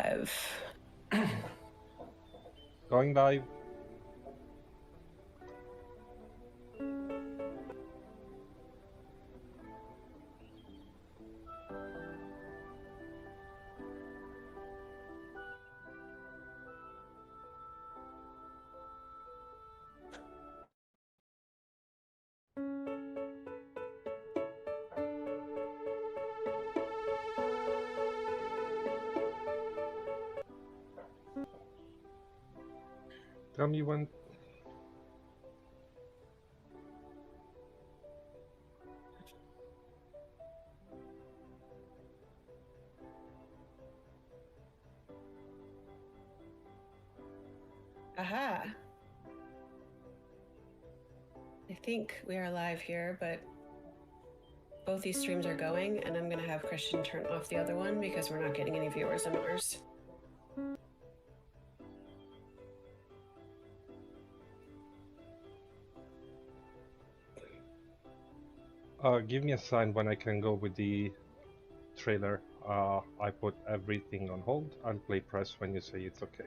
live. Going live. Tell me when. Aha. I think we are live here, but both these streams are going, and I'm going to have Christian turn off the other one because we're not getting any viewers on ours. Give me a sign when I can go with the trailer. I put everything on hold. I'll play press when you say it's okay.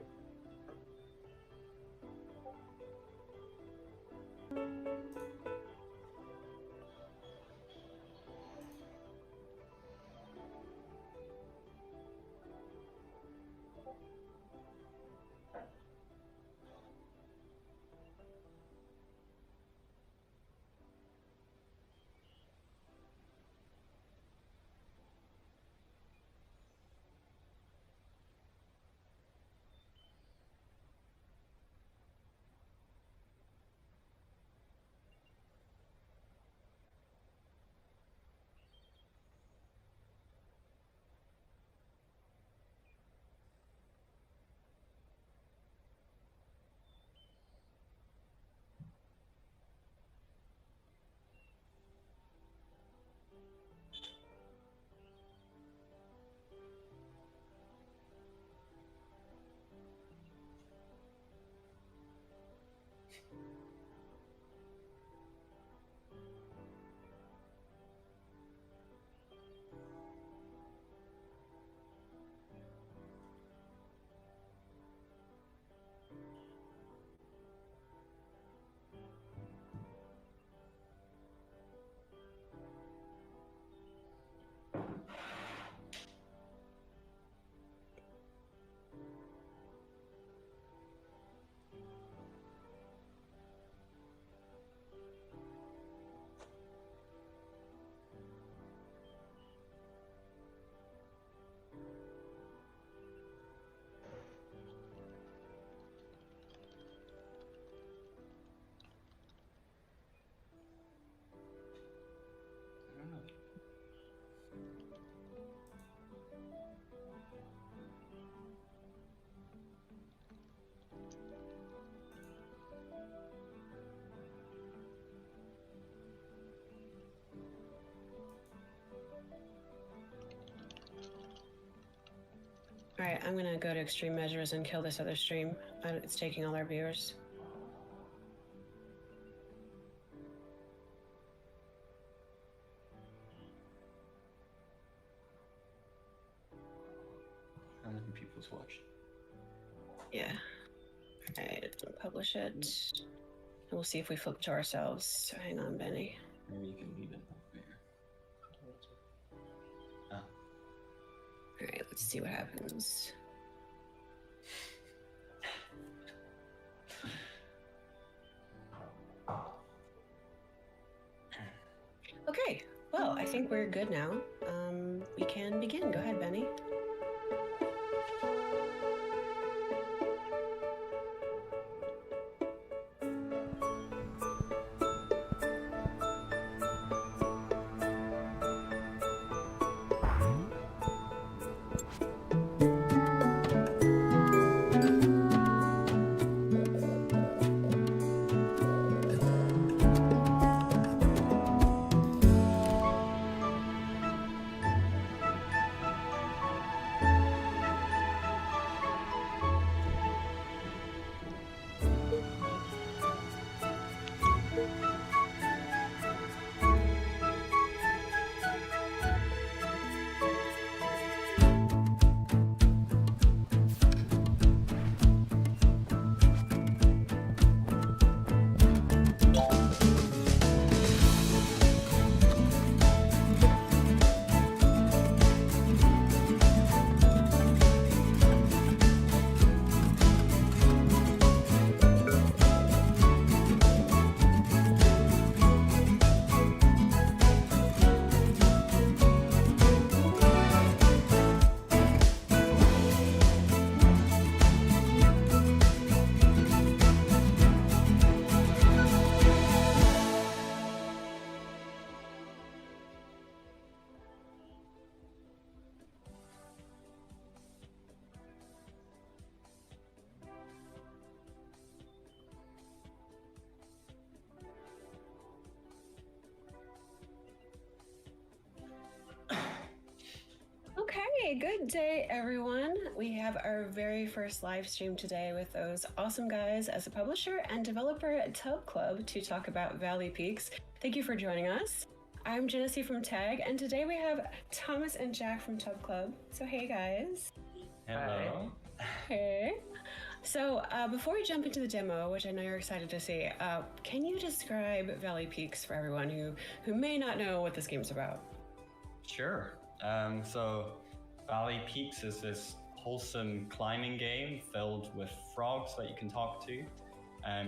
All right, I'm going to go to extreme measures and kill this other stream. It's taking all our viewers. How many people's watched? Yeah. All right, publish it. And we'll see if we flip to ourselves. So hang on, Benny. Maybe you can leave it there. Ah. All right, let's see what happens. Okay, well, I think we're good now. We can begin. Go ahead, Benny. Okay, good day, everyone. We have our very first live stream today with those awesome guys as a publisher and developer at Tub Club to talk about Valley Peaks. Thank you for joining us. I'm Genesee from Tag, and today we have Thomas and Jack from Tub Club. So, hey, guys. Hello. Hey. So, before we jump into the demo, which I know you're excited to see, can you describe Valley Peaks for everyone who may not know what this game's about? Sure. So Valley Peaks is this wholesome climbing game filled with frogs that you can talk to.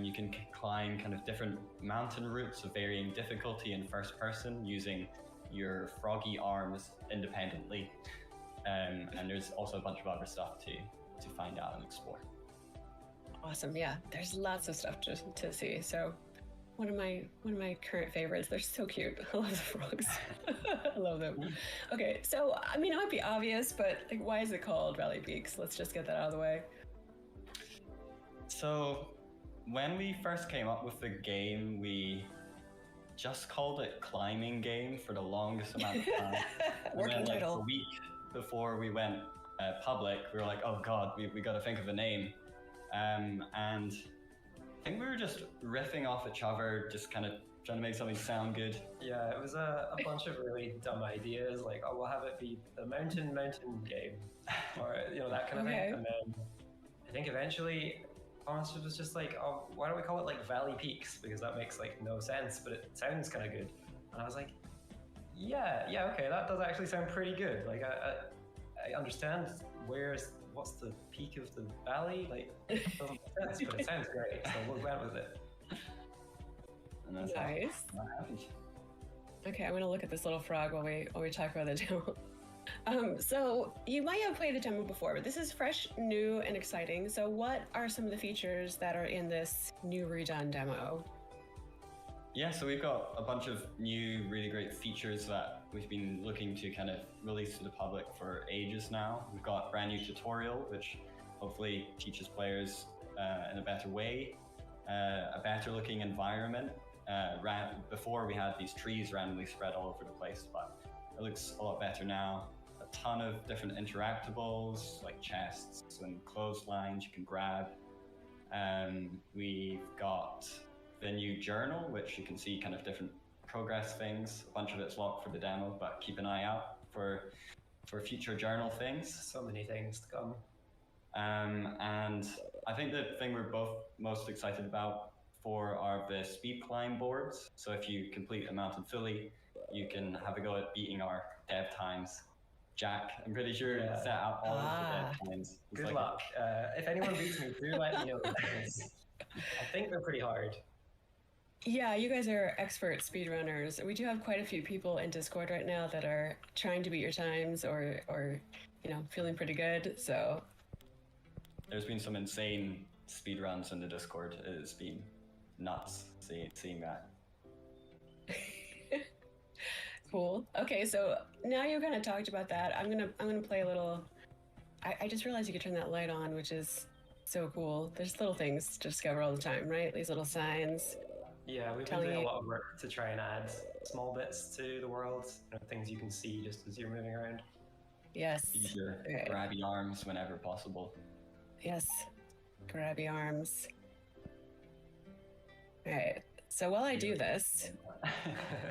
You can climb kind of different mountain routes of varying difficulty in first person using your froggy arms independently. And there's also a bunch of other stuff to find out and explore. Awesome. Yeah, there's lots of stuff to see. So one of my current favorites. They're so cute. I love the frogs. I love them. Okay, so I mean, it might be obvious, but like, why is it called Valley Peaks? Let's just get that out of the way. So when we first came up with the game, we just called it climbing game for the longest amount of time. Working and then, like, title. a week before we went public, we were like, oh god, we got to think of a name. And I think we were just riffing off each other, just kind of trying to make something sound good. Yeah, it was a bunch of really dumb ideas, like, oh, we'll have it be the mountain game, or that kind of Okay. thing. And then I think eventually Thomas was just like, oh, why don't we call it like Valley Peaks, because that makes like no sense, but it sounds kind of good. And I was like, yeah, okay, that does actually sound pretty good. Like I understand what's the peak of the valley? Like, it doesn't make sense, but it sounds great, so we went with it. And that's Nice. how that happened. Okay, I'm gonna look at this little frog while we talk about the demo. So you might have played the demo before, but this is fresh, new, and exciting. So what are some of the features that are in this new redone demo? Yeah, so we've got a bunch of new, really great features that we've been looking to kind of release to the public for ages now. We've got a brand new tutorial, which hopefully teaches players in a better way, a better looking environment. Before we had these trees randomly spread all over the place, but it looks a lot better now. A ton of different interactables, like chests and clotheslines you can grab. We've got the new journal, which you can see kind of different progress things. A bunch of it's locked for the demo, but keep an eye out for future journal things. So many things to come. And I think the thing we're both most excited about are the speed climb boards. So if you complete a mountain fully, you can have a go at beating our dev times. Jack, I'm pretty sure Yeah. set out all of the dev times. It's Good like- luck. If anyone beats me, do let me know. Because I think they're pretty hard. Yeah, you guys are expert speedrunners. We do have quite a few people in Discord right now that are trying to beat your times or feeling pretty good. So There's been some insane speedruns in the Discord. It's been nuts seeing that. cool. Okay, so now you kind of talked about that. I'm gonna play a little. I just realized you could turn that light on, which is so cool. There's little things to discover all the time, right? These little signs. Yeah, we've been Telling doing a you- lot of work to try and add small bits to the world, things you can see just as you're moving around. Yes. Use your Okay. grabby arms whenever possible. Yes. Grabby arms. All right. So while I do this,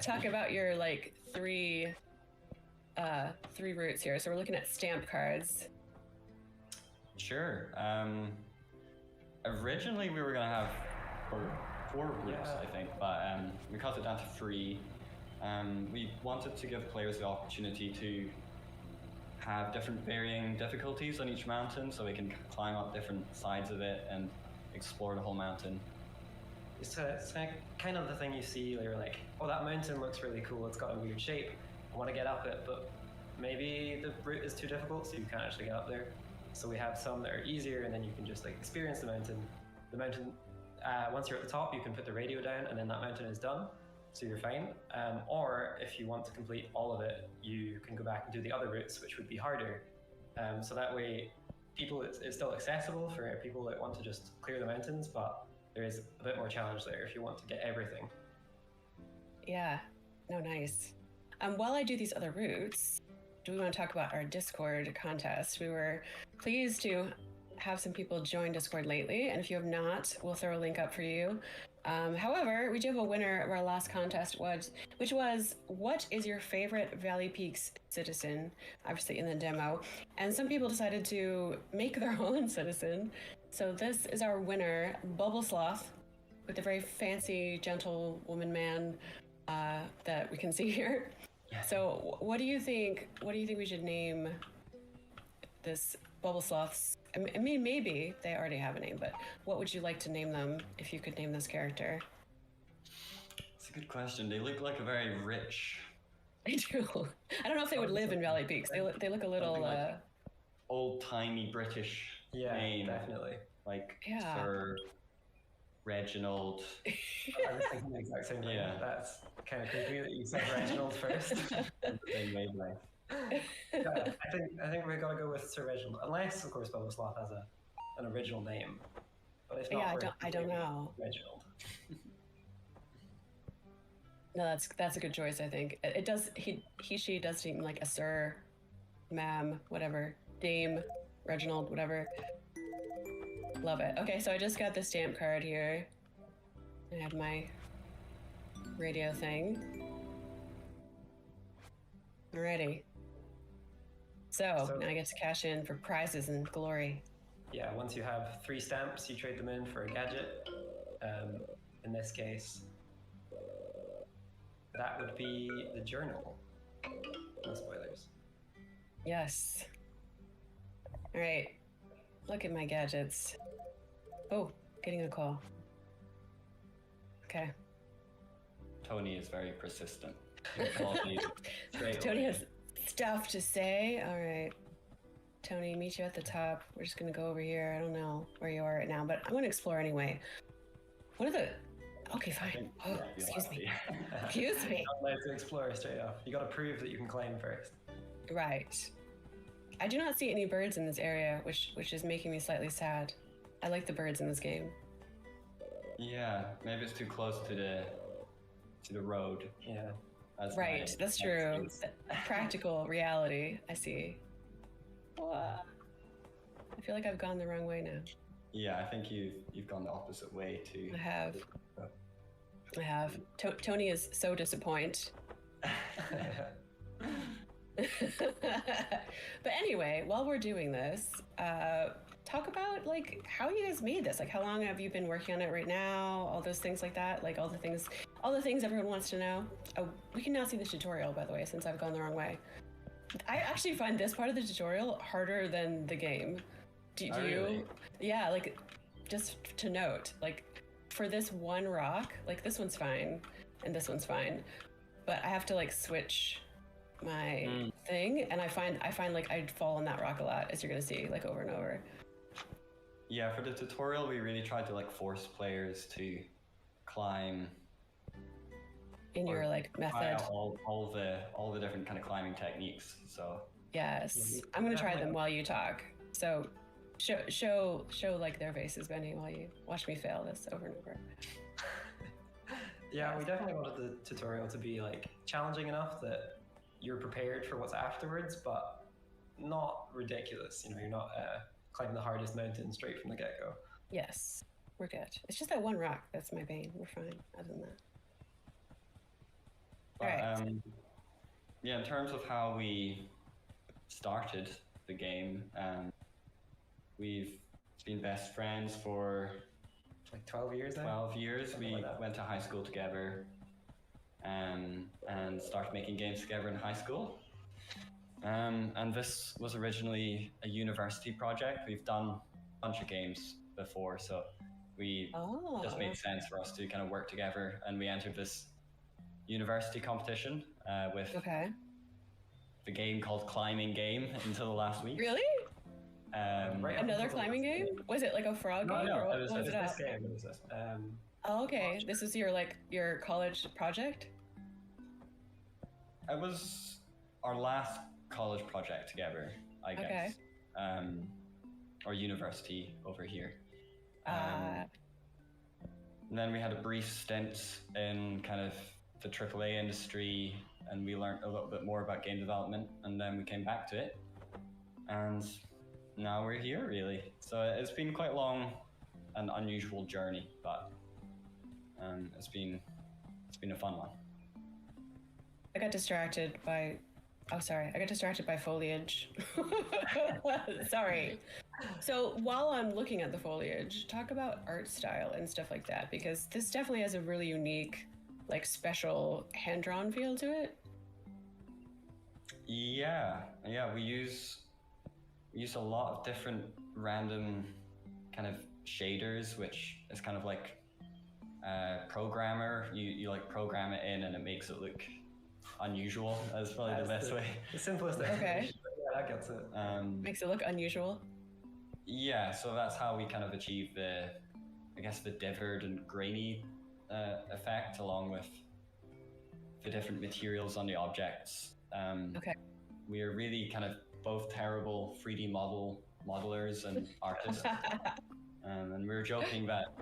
talk about your like three routes here. So we're looking at stamp cards. Sure. Originally we were gonna have four routes, Yeah. I think, but we cut it down to 3. We wanted to give players the opportunity to have different varying difficulties on each mountain, so they can climb up different sides of it and explore the whole mountain. It's kind of the thing you see where you're like, oh, that mountain looks really cool, it's got a weird shape, I want to get up it, but maybe the route is too difficult, so you can't actually get up there. So we have some that are easier, and then you can just like experience the mountain. The mountain, once you're at the top, you can put the radio down, and then that mountain is done, so you're fine. Or if you want to complete all of it, you can go back and do the other routes, which would be harder. So that way, it's still accessible for people that want to just clear the mountains, but there is a bit more challenge there if you want to get everything. Yeah. No, nice. While I do these other routes, do we want to talk about our Discord contest? We were pleased to have some people join Discord lately, and if you have not, we'll throw a link up for you. However, we do have a winner of our last contest, which was, what is your favorite Valley Peaks citizen? Obviously in the demo. And some people decided to make their own citizen. So this is our winner, Bubble Sloth, with a very fancy, gentle woman man that we can see here. So what do you think we should name this Bubble Sloth's? I mean, maybe they already have a name, but what would you like to name them if you could name this character? It's a good question. They look like a very rich, I do. I don't know if they would live in Valley Peaks. They look a little. something like old-timey British Yeah, name, definitely. like Yeah. Sir Reginald. I was thinking the exact same thing. Yeah. That's kind of creepy that you said Reginald first. Same wavelength. Yeah, I think we gotta go with Sir Reginald, unless of course Bubble Sloth has an original name. But if not, Yeah, I don't know. Reginald. No, that's a good choice. I think it does. She does seem like a sir, ma'am, whatever, dame, Reginald, whatever. Love it. Okay, so I just got the stamp card here. I have my radio thing. Alrighty. So now I get to cash in for prizes and glory. Yeah, once you have 3 stamps, you trade them in for a gadget. In this case, that would be the journal. No spoilers. Yes. All right. Look at my gadgets. Oh, getting a call. Okay. Tony is very persistent. He calls me straight Tony away. has stuff to say. All right. Tony, meet you at the top. We're just gonna go over here. I don't know where you are right now, but I'm gonna explore anyway. What are the? Okay, fine. Oh, Yeah, you'll excuse have me. to. Excuse me. Not allowed to explore straight off. You gotta prove that you can climb first. Right. I do not see any birds in this area, which is making me slightly sad. I like the birds in this game. Yeah, maybe it's too close to the road. Yeah. That's Right, my that's true. excuse. Practical reality. I see. Whoa. I feel like I've gone the wrong way now. Yeah, I think you've gone the opposite way too. I have. I have. Tony is so disappointed. But anyway, while we're doing this, talk about like how you guys made this. Like, how long have you been working on it right now? All those things like that. Like all the things everyone wants to know. Oh, we can now see the tutorial, by the way, since I've gone the wrong way. I actually find this part of the tutorial harder than the game. Do Oh, you? really? Yeah, like just to note, like for this one rock, like this one's fine and this one's fine, but I have to like switch my thing, and I find like I'd fall on that rock a lot, as you're gonna see, like over and over. Yeah, for the tutorial, we really tried to like force players to climb In or your like try method. out all the different kind of climbing techniques. So Yes, I'm gonna try them while you talk. So show like their faces, Benny, while you watch me fail this over and over. Yeah, we definitely wanted the tutorial to be like challenging enough that you're prepared for what's afterwards, but not ridiculous. You know, you're not climbing the hardest mountain straight from the get-go. Yes, we're good. It's just that one rock that's my bane. We're fine. Other than that. but, Alright. yeah, in terms of how we started the game, we've been best friends for Like 12 years now? 12 years. Something We like that. went to high school together, and started making games together in high school. And this was originally a university project. We've done a bunch of games before, so we Oh. just made sense for us to kind of work together. And we entered this university competition with Okay. the game called Climbing Game until the last week. Really? Right. Another climbing game? Was it like a frog No, game, no, or it what was- was it it This up? game, it was this one. Oh, okay. This is your college project. It was our last college project together, I guess. Or university over here. Uh, And then we had a brief stint in kind of the AAA industry and we learned a little bit more about game development, and then we came back to it, and now we're here really. So it's been quite long, an unusual journey, but it's been a fun one. I got distracted by. Oh, sorry. I got distracted by foliage. Sorry. So while I'm looking at the foliage, talk about art style and stuff like that, because this definitely has a really unique, like, special hand-drawn feel to it. Yeah, we use a lot of different random kind of shaders, which is kind of like programmer. You like program it in, and it makes it look unusual. That's probably the best way. The simplest Okay. explanation. Yeah, that gets it. Makes it look unusual. Yeah, so that's how we kind of achieve the dithered and grainy effect, along with the different materials on the objects. Okay. We are really kind of both terrible 3D modelers and artists. And we were joking that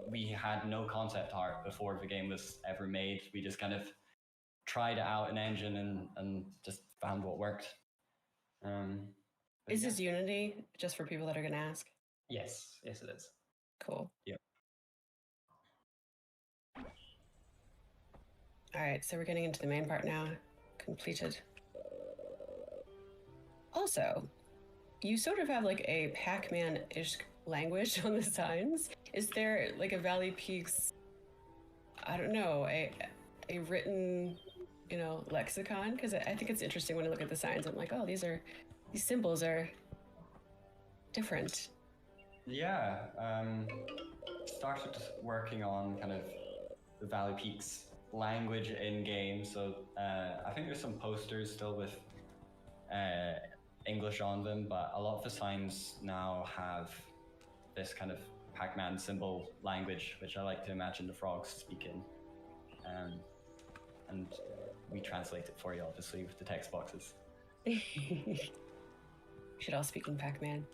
we had no concept art before the game was ever made. We just kind of tried it out in engine and just found what worked. Is this Unity, just for people that are going to ask? Yes, it is. Cool. Yep. All right, so we're getting into the main part now. Completed. Also, you sort of have like a Pac-Man-ish language on the signs. Is there like a Valley Peaks, I don't know, a written, lexicon? Because I think it's interesting when I look at the signs. I'm like, oh, these symbols are different. Yeah, started working on kind of the Valley Peaks language in game. So I think there's some posters still with English on them, but a lot of the signs now have this kind of Pac-Man symbol language, which I like to imagine the frogs speak in. And we translate it for you, obviously, with the text boxes. Should all speak in Pac-Man.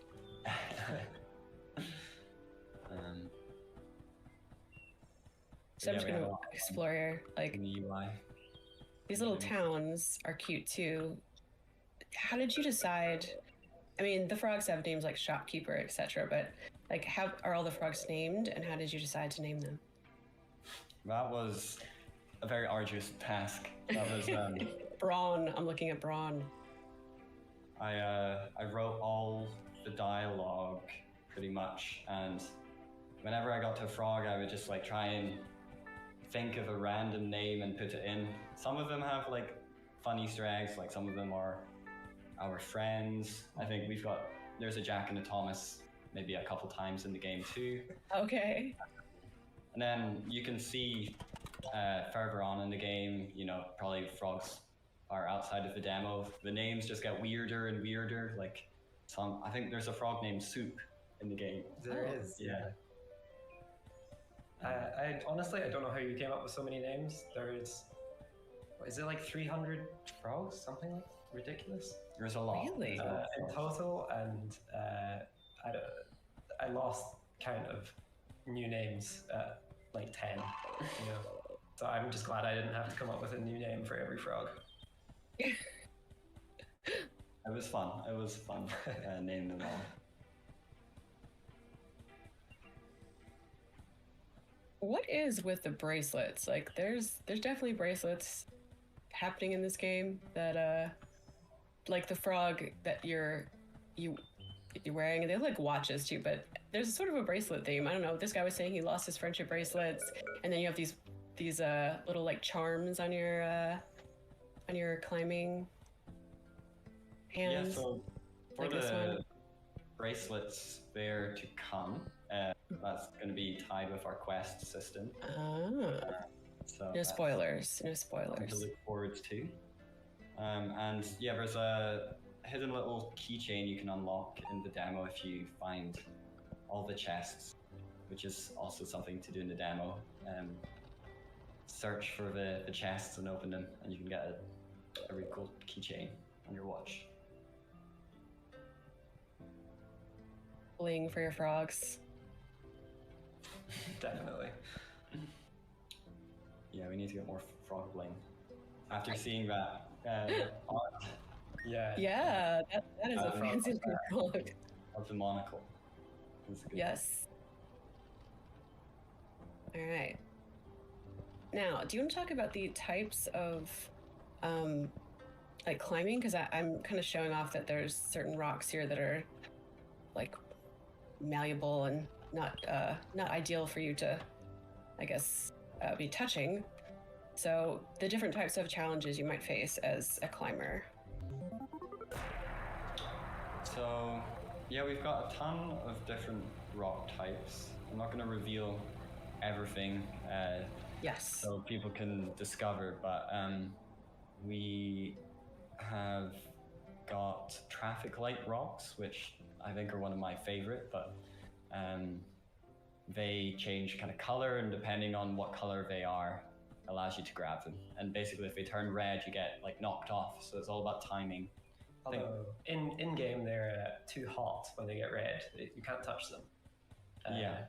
So I'm just going to explore here. Like, in the UI. These little towns are cute too. How did you decide? I mean, the frogs have names like shopkeeper, etc. But like, how are all the frogs named, and how did you decide to name them? That was a very arduous task. That was Brawn. I'm looking at Brawn. I wrote all the dialogue pretty much, and whenever I got to a frog, I would just like try and think of a random name and put it in. Some of them have like fun Easter eggs, like some of them are our friends. I think there's a Jack and a Thomas maybe a couple times in the game too. Okay. And then you can see further on in the game, probably frogs are outside of the demo. The names just get weirder and weirder. Like I think there's a frog named Soup in the game. There is. Yeah. I honestly, I don't know how you came up with so many names. There's, what is it, like 300 frogs? Something like ridiculous. There's a lot. Really? In total, and I lost count of new names at like 10. So I'm just glad I didn't have to come up with a new name for every frog. It was fun. It was fun naming them all. What is with the bracelets? Like, there's definitely bracelets happening in this game that, like the frog that you're wearing, and they look like watches too. But there's sort of a bracelet theme. I don't know. This guy was saying he lost his friendship bracelets, and then you have these little like charms on your climbing hands. Yeah. So for like this the one. bracelets, they're to come. That's going to be tied with our quest system. So No spoilers. No something spoilers. to look forward to. And yeah, there's a hidden little keychain you can unlock in the demo if you find all the chests, which is also something to do in the demo. Search for the chests and open them, and you can get a really cool keychain on your watch. Bling for your frogs. Definitely. Yeah, we need to get more frog bling. after seeing that art Yeah. Yeah, that is a I fancy looking rock. of the monocle. It's good. Yes. All right. Now, do you want to talk about the types of like climbing? Because I'm kind of showing off that there's certain rocks here that are like malleable and not ideal for you to, I guess, be touching. So the different types of challenges you might face as a climber. So, yeah, we've got a ton of different rock types. I'm not going to reveal everything Yes. so people can discover, but we have got traffic light rocks, which I think are one of my favorite, but they change kind of color, and depending on what color they are, allows you to grab them. And basically, if they turn red, you get like knocked off. So it's all about timing. Although in game they're too hot when they get red. You can't touch them. Yeah.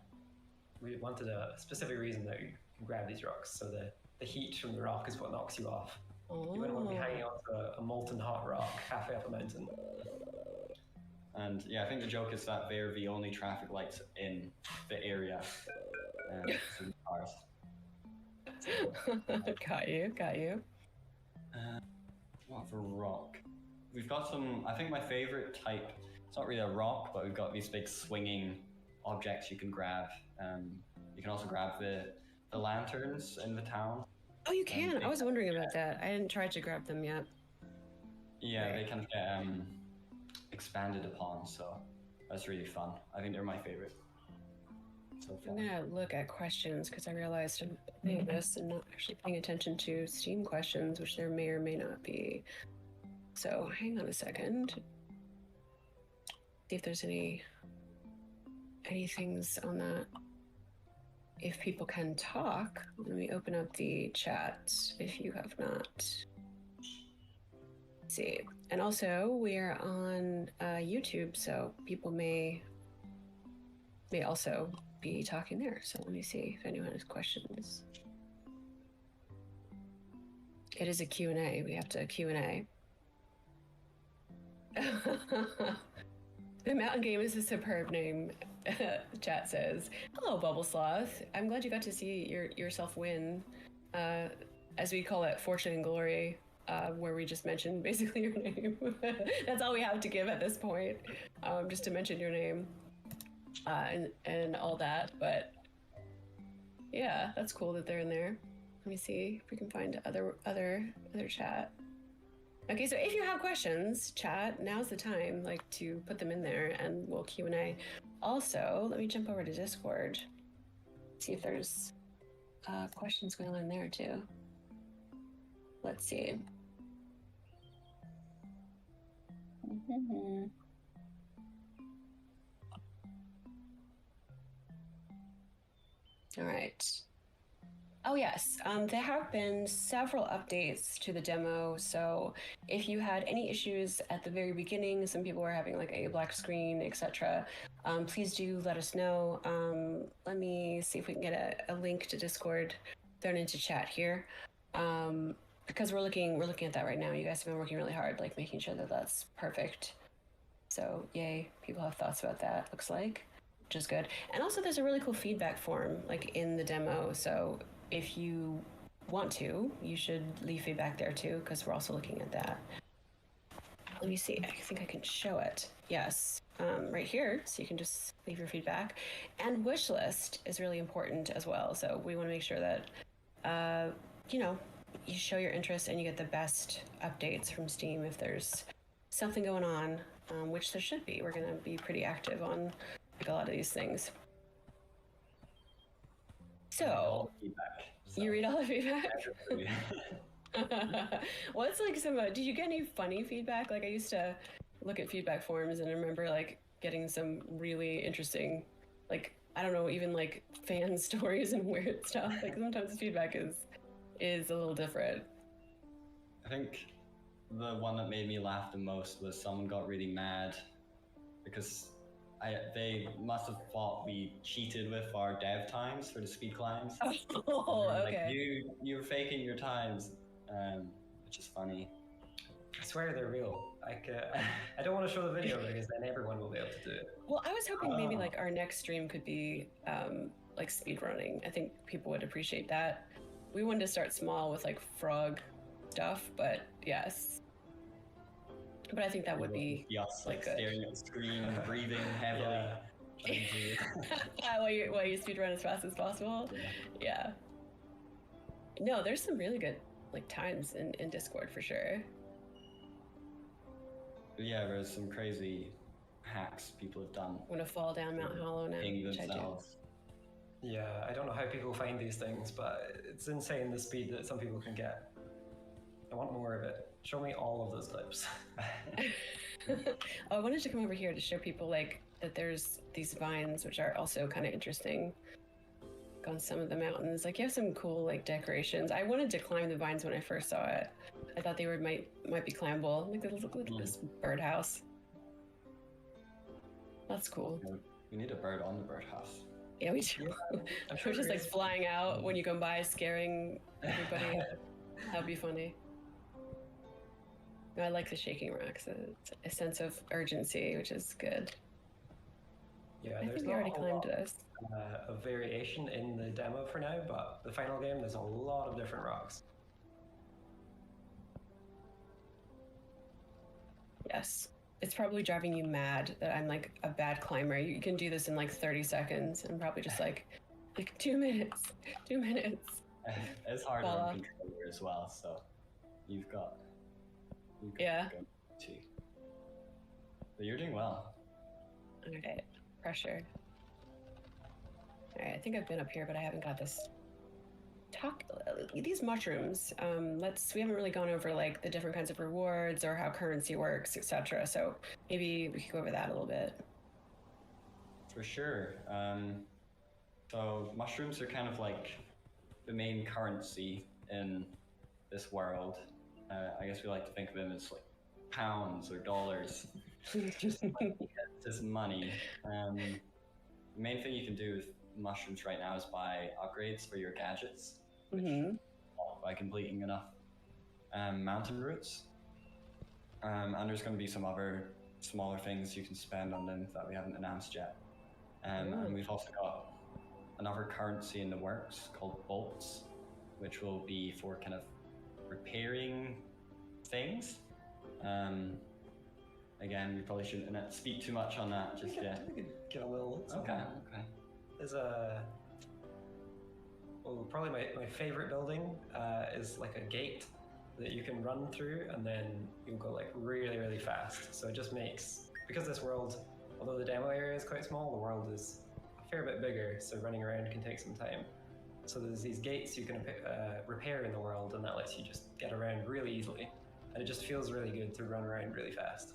We wanted a specific reason that you can grab these rocks. So the heat from the rock is what knocks you off. You wouldn't want to be hanging onto a molten hot rock halfway up a mountain. And yeah, I think the joke is that they're the only traffic lights in the area. So the cars. Got you. What for rock? We've got some, I think my favorite type, it's not really a rock, but we've got these big swinging objects you can grab. You can also grab the lanterns in the town. Oh, you can. I was wondering about that. I didn't try to grab them yet. Yeah, they kind of get expanded upon, so that's really fun. I think they're my favorite. So I'm fun. gonna look at questions because I realized I'm playing this and not actually paying attention to Steam questions, which there may or may not be. So hang on a second. See if there's any things on that. If people can talk, let me open up the chat if you have not. Let's see. And also we are on YouTube, so people may also be talking there. So let me see if anyone has questions. It is a Q&A. We have to Q&A. The Mountain Game is a superb name, chat says. Hello, Bubble Sloth. I'm glad you got to see yourself win, as we call it, Fortune and Glory, where we just mentioned basically your name. That's all we have to give at this point, just to mention your name and all that. But yeah, that's cool that they're in there. Let me see if we can find other chat. Okay, so if you have questions, chat, now's the time, like, to put them in there and we'll Q&A. Also, let me jump over to Discord, see if there's questions going on there too. Let's see. All right. Oh yes, there have been several updates to the demo, so if you had any issues at the very beginning, some people were having like a black screen, etc., please do let us know. Let me see if we can get a link to Discord thrown into chat here, because we're looking at that right now. You guys have been working really hard, like making sure that that's perfect. So yay, people have thoughts about that, looks like, which is good. And also there's a really cool feedback form like in the demo, so if you want to, you should leave feedback there too, because we're also looking at that. Let me see, I think I can show it. Yes, right here, so you can just leave your feedback. And wish list is really important as well, so we want to make sure that, you know, you show your interest and you get the best updates from Steam if there's something going on, which there should be. We're going to be pretty active on like, a lot of these things. So, you read all the feedback? What's like some, did you get any funny feedback? Like I used to look at feedback forums and I remember like getting some really interesting, like, I don't know, even like fan stories and weird stuff. Like sometimes the feedback is a little different. I think the one that made me laugh the most was someone got really mad because they must have thought we cheated with our dev times for the speed climbs. Oh, like, okay. you're faking your times. which is funny. I swear they're real. I don't want to show the video because then everyone will be able to do it. Well, I was hoping maybe Oh. like our next stream could be like speed running. I think people would appreciate that. We wanted to start small with like frog stuff, but yes. But I think that would be Yes, like good. staring at the screen, breathing heavily. Yeah. trying to- while you speed run as fast as possible. Yeah. Yeah. No, there's some really good like times in Discord for sure. Yeah, there's some crazy hacks people have done. I'm gonna fall down Mount Hollow now, Ping which I do. themselves. Yeah, I don't know how people find these things, but it's insane the speed that some people can get. I want more of it. Show me all of those clips. I wanted to come over here to show people like that there's these vines which are also kind of interesting on some of the mountains. Like you have some cool like decorations. I wanted to climb the vines when I first saw it. I thought they might be climbable. Look at this birdhouse. That's cool. We need a bird on the birdhouse. Yeah, we do. I'm We're just there like is. flying out when you come by, scaring everybody. That'd be funny. I like the shaking rocks. It's a sense of urgency, which is good. Yeah, I there's think we not already a climbed lot this. of variation in the demo for now, but the final game there's a lot of different rocks. Yes. It's probably driving you mad that I'm like a bad climber. You can do this in like 30 seconds and probably just like 2 minutes. 2 minutes. It's hard Fall on off. controller as well, so you've got Yeah. to go too. But you're doing well. Alright. Pressure. Alright, I think I've been up here, but I haven't got this. These mushrooms. We haven't really gone over like the different kinds of rewards or how currency works, etc. So maybe we could go over that a little bit. For sure. So mushrooms are kind of like the main currency in this world. I guess we like to think of them as like pounds or dollars. Just money. The main thing you can do with mushrooms right now is buy upgrades for your gadgets, which Mm-hmm. by completing enough mountain routes. And there's going to be some other smaller things you can spend on them that we haven't announced yet. And we've also got another currency in the works called bolts, which will be for kind of repairing things. Again, we probably shouldn't speak too much on that just yet. We could get a little. Okay. There's probably my favorite building is like a gate that you can run through, and then you'll go like really, really fast. So it just makes, because this world, although the demo area is quite small, the world is a fair bit bigger, so running around can take some time. So there's these gates you can repair in the world, and that lets you just get around really easily. And it just feels really good to run around really fast.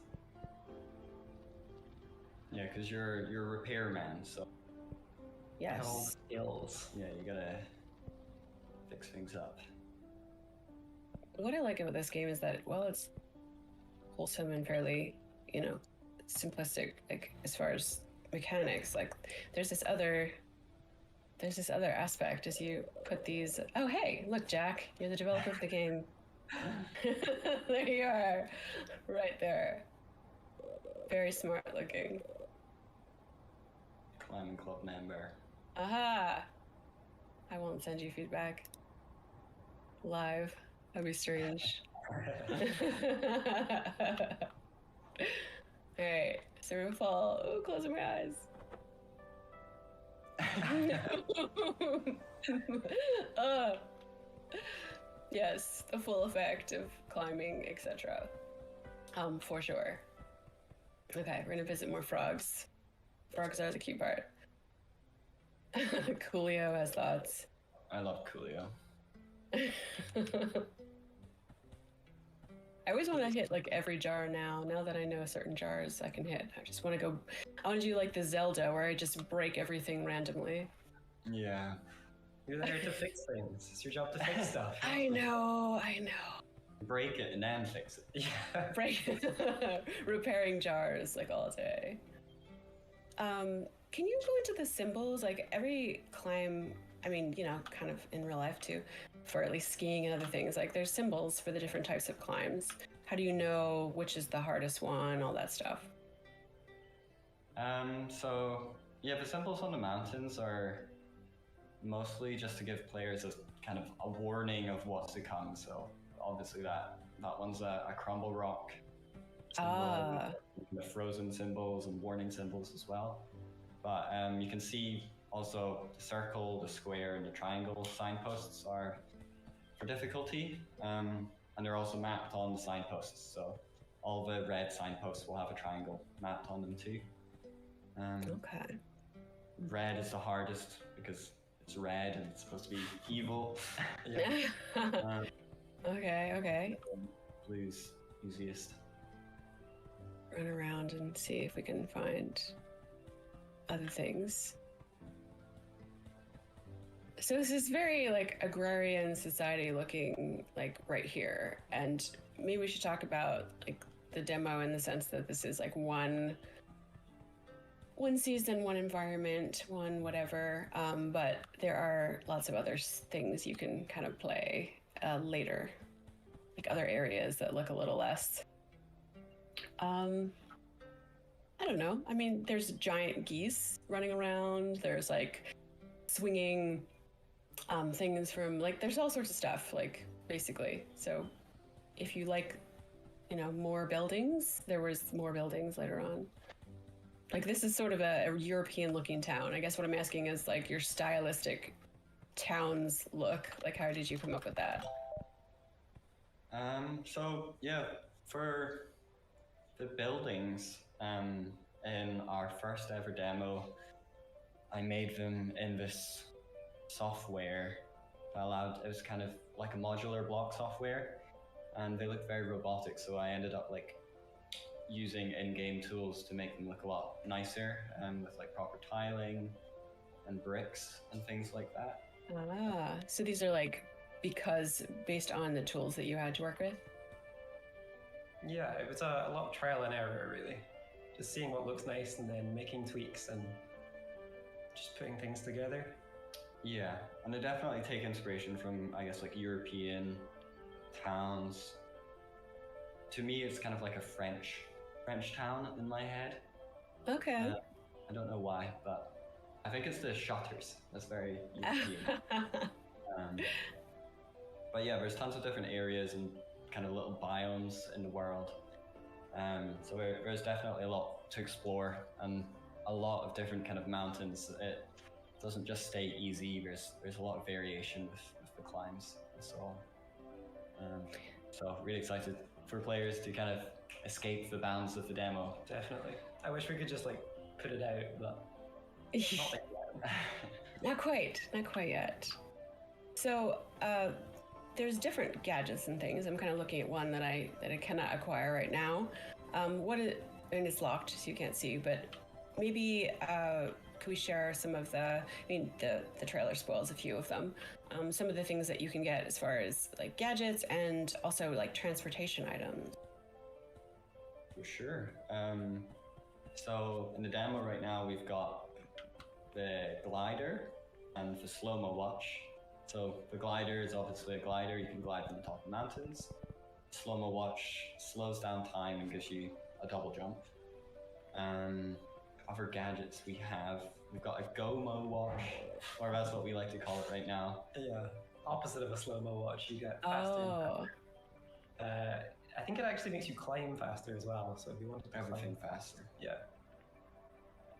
Yeah, because you're a repairman, so I have all the Yes. skills. yeah, you gotta fix things up. What I like about this game is that while it's wholesome and fairly, simplistic, like as far as mechanics, like there's this other aspect as you put these. Oh, hey, look, Jack, you're the developer of the game. There you are, right there. Very smart looking. Climbing club member. Aha! I won't send you feedback. Live. That'd be strange. Alright, so we're gonna fall. Oh, closing my eyes. Yes, the full effect of climbing, etc. For sure. Okay, we're gonna visit more frogs. Frogs are the cute part. Coolio has thoughts. I love Coolio. I always want to hit like every jar now. Now that I know certain jars I can hit, I just want to go. I want to do like the Zelda where I just break everything randomly. Yeah. You're there to fix things. It's your job to fix stuff. I know. Break it and then fix it. Yeah. Break, repairing jars like all day. Can you go into the symbols? Like every climb, I mean, kind of in real life too. for at least skiing and other things? Like there's symbols for the different types of climbs. How do you know which is the hardest one, all that stuff? So yeah, the symbols on the mountains are mostly just to give players a kind of a warning of what's to come. So obviously that one's a crumble rock symbol, Ah. the frozen symbols and warning symbols as well. But you can see also the circle, the square, and the triangle signposts are for difficulty, and they're also mapped on the signposts. So all the red signposts will have a triangle mapped on them too. Okay. Red is the hardest because it's red and it's supposed to be evil. Yeah. Okay. Blue's easiest. Run around and see if we can find other things. So this is very like agrarian society looking, like right here, and maybe we should talk about like the demo in the sense that this is like one season, one environment, one whatever, but there are lots of other things you can kind of play later, like other areas that look a little less I don't know. I mean, there's giant geese running around. There's like swinging things from like, there's all sorts of stuff, like basically. So if you like, you know, more buildings, there was more buildings later on. Like this is sort of a European looking town. I guess what I'm asking is like your stylistic town's look. Like how did you come up with that? So yeah, for the buildings, in our first ever demo, I made them in this software that it was kind of like a modular block software, and they look very robotic. So I ended up like using in-game tools to make them look a lot nicer, with like proper tiling and bricks and things like that. Ah, so these are like because based on the tools that you had to work with? Yeah, it was a lot of trial and error, really. Just seeing what looks nice and then making tweaks and just putting things together. Yeah, and I definitely take inspiration from, I guess, like European towns. To me, it's kind of like a French town in my head. Okay. I don't know why, but I think it's the shutters. That's very European. But yeah, there's tons of different areas and kind of little biomes in the world. So there's definitely a lot to explore and a lot of different kind of mountains. It doesn't just stay easy. There's a lot of variation with the climbs and so on. So really excited for players to kind of escape the bounds of the demo. Definitely. I wish we could just like put it out, but not like that. Not quite yet. So there's different gadgets and things. I'm kind of looking at one that I cannot acquire right now. And it's locked, so you can't see. But maybe could we share some of the trailer spoils a few of them. Some of the things that you can get as far as like gadgets and also like transportation items. For sure. So in the demo right now, we've got the glider and the slow-mo watch. So the glider is obviously a glider. You can glide from the top of mountains. Slow-mo watch slows down time and gives you a double jump. Other gadgets we've got a Go-Mo watch, or that's what we like to call it right now. Yeah, opposite of a slow-mo watch, you get faster. Oh. I think it actually makes you climb faster as well. So if you want to Everything climb faster. yeah,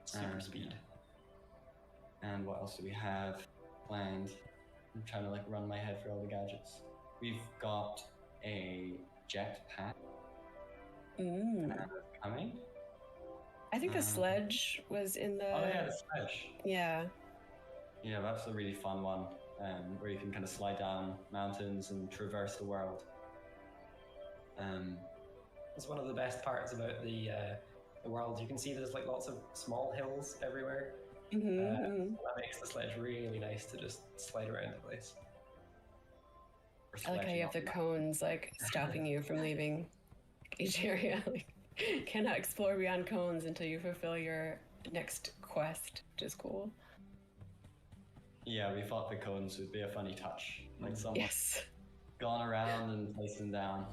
super speed. And what else do we have planned? I'm trying to like run my head through all the gadgets. We've got a jetpack coming. I think the sledge was in the. Oh yeah, the sledge. Yeah. Yeah, that's a really fun one, where you can kind of slide down mountains and traverse the world. It's one of the best parts about the world. You can see there's like lots of small hills everywhere. That makes the sledge really nice to just slide around the place. I like how you have the cones like stopping you from leaving each area. Like, cannot explore beyond cones until you fulfill your next quest, which is cool. Yeah, we thought the cones would be a funny touch. Like someone Yes. gone around and placed them down.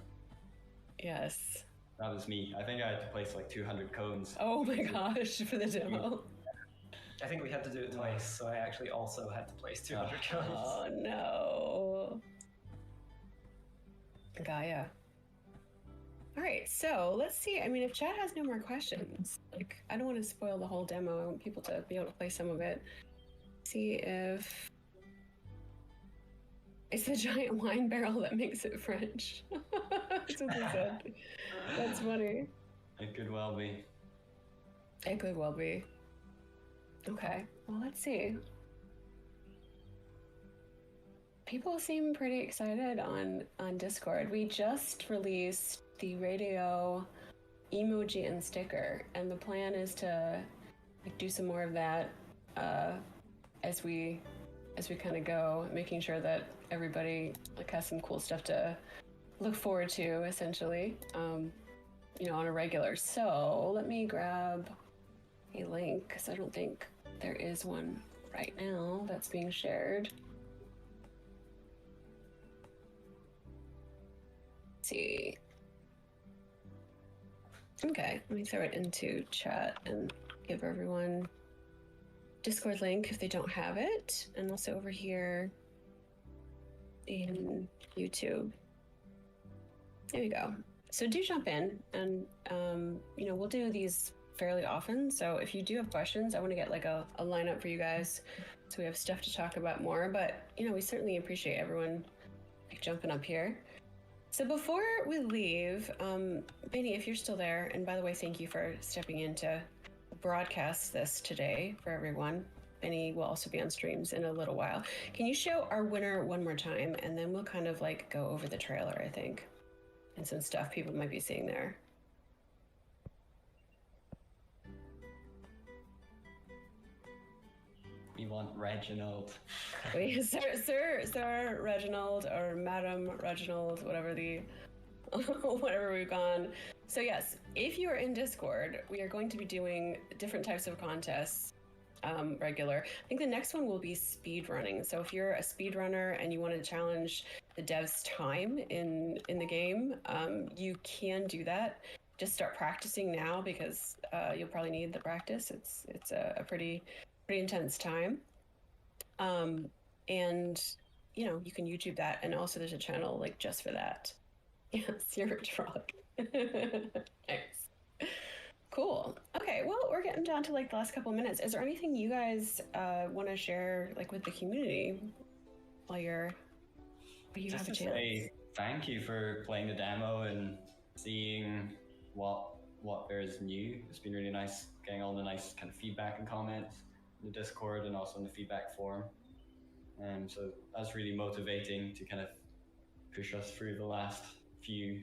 Yes. That was me. I think I had to place like 200 cones. Oh my gosh, for the demo. I think we had to do it twice, so I actually also had to place 200 cones. Oh no. Gaia. All right, so let's see. I mean, if chat has no more questions, like I don't want to spoil the whole demo. I want people to be able to play some of it. See if it's the giant wine barrel that makes it French. That's what they said. That's funny. It could well be. It could well be. Okay, well, let's see. People seem pretty excited on Discord. We just released the radio emoji and sticker, and the plan is to like do some more of that as we kind of go, making sure that everybody like has some cool stuff to look forward to, essentially, you know, on a regular. So let me grab a link because I don't think there is one right now that's being shared. Let's see. Okay, let me throw it into chat and give everyone Discord link if they don't have it, and also over here in YouTube. There we go. So do jump in, and you know, we'll do these fairly often. So if you do have questions, I want to get like a lineup for you guys, so we have stuff to talk about more. But you know, we certainly appreciate everyone like jumping up here. So before we leave, Benny, if you're still there, and by the way, thank you for stepping in to broadcast this today for everyone. Benny will also be on streams in a little while. Can you show our winner one more time, and then we'll kind of like go over the trailer, I think, and some stuff people might be seeing there. We want Reginald. Wait, Sir Reginald or Madam Reginald, whatever we've gone. So yes, if you are in Discord, we are going to be doing different types of contests regular. I think the next one will be speed running. So if you're a speed runner and you want to challenge the devs' time in the game, you can do that. Just start practicing now because you'll probably need the practice. It's a pretty intense time. And you know, you can YouTube that, and also there's a channel like just for that. Yes, you're a frog. Thanks. Cool. Okay, well, we're getting down to like the last couple of minutes. Is there anything you guys want to share like with the community while you Just have a to chance? say thank you for playing the demo and seeing what there is new. It's been really nice getting all the nice kind of feedback and comments in the Discord and also in the feedback forum. And so that's really motivating to kind of push us through the last few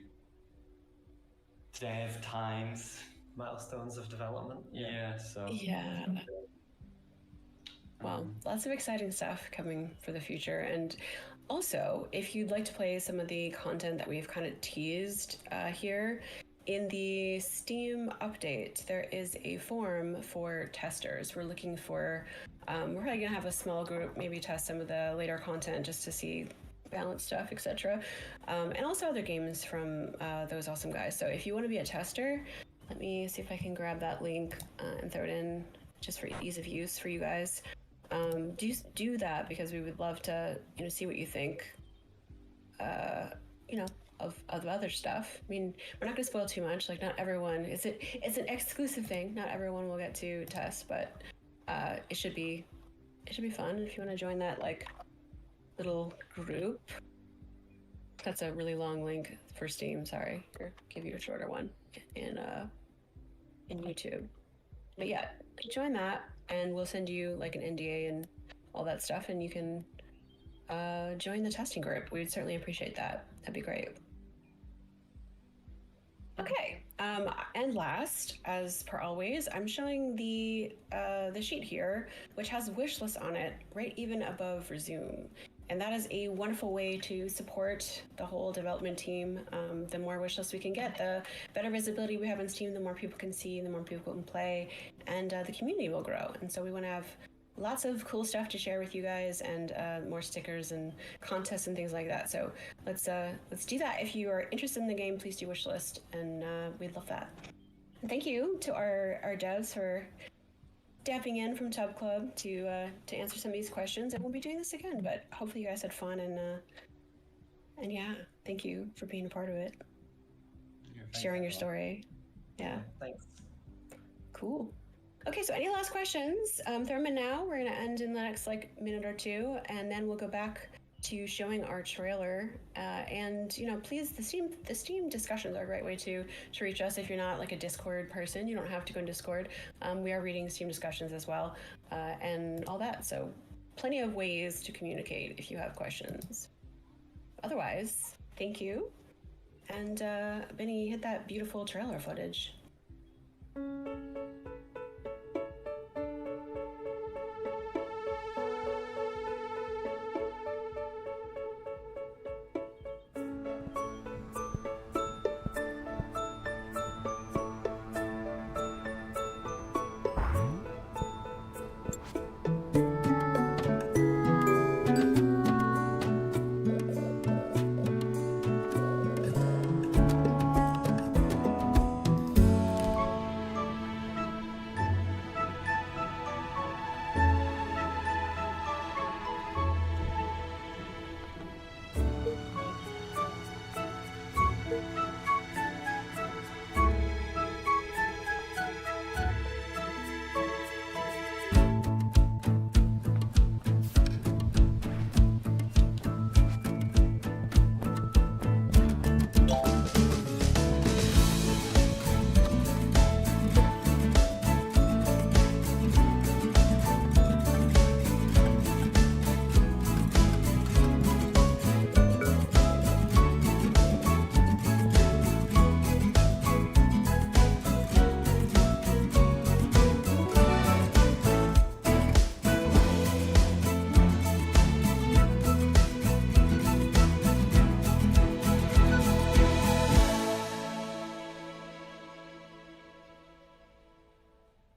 dev times. Milestones of development. Yeah, so Yeah. Well, lots of exciting stuff coming for the future. And also, if you'd like to play some of the content that we've kind of teased here, in the Steam update, there is a forum for testers. We're looking for, we're probably gonna have a small group, maybe test some of the later content just to see balance stuff, etc. And also other games from those awesome guys. So if you want to be a tester, let me see if I can grab that link and throw it in just for ease of use for you guys. Do that because we would love to, you know, see what you think, you know, of other stuff. I mean, we're not going to spoil too much. Like, not everyone, it's an exclusive thing. Not everyone will get to test, but it should be fun if you want to join that like little group. That's a really long link for Steam. Sorry, I'll give you a shorter one in YouTube. But yeah, join that, and we'll send you like an NDA and all that stuff, and you can join the testing group. We'd certainly appreciate that. That'd be great. Okay, and last, as per always, I'm showing the sheet here, which has wish list on it, right even above Resume. And that is a wonderful way to support the whole development team. The more wish lists we can get, the better visibility we have on Steam, the more people can see, the more people can play, and the community will grow. And so we want to have lots of cool stuff to share with you guys, and more stickers and contests and things like that. So let's do that. If you are interested in the game, please do wish list, and we'd love that. And thank you to our devs for dapping in from Tub Club to answer some of these questions, and we'll be doing this again. But hopefully you guys had fun, and yeah, thank you for being a part of it, sharing your story. Yeah. Thanks. Cool. Okay, so any last questions? Throw them in now. We're gonna end in the next minute or two, and then we'll go back to showing our trailer. And please, the Steam discussions are a great way to reach us. If you're not a Discord person, you don't have to go in Discord. We are reading Steam discussions as well, and all that. So plenty of ways to communicate if you have questions. Otherwise, thank you. And Benny, hit that beautiful trailer footage.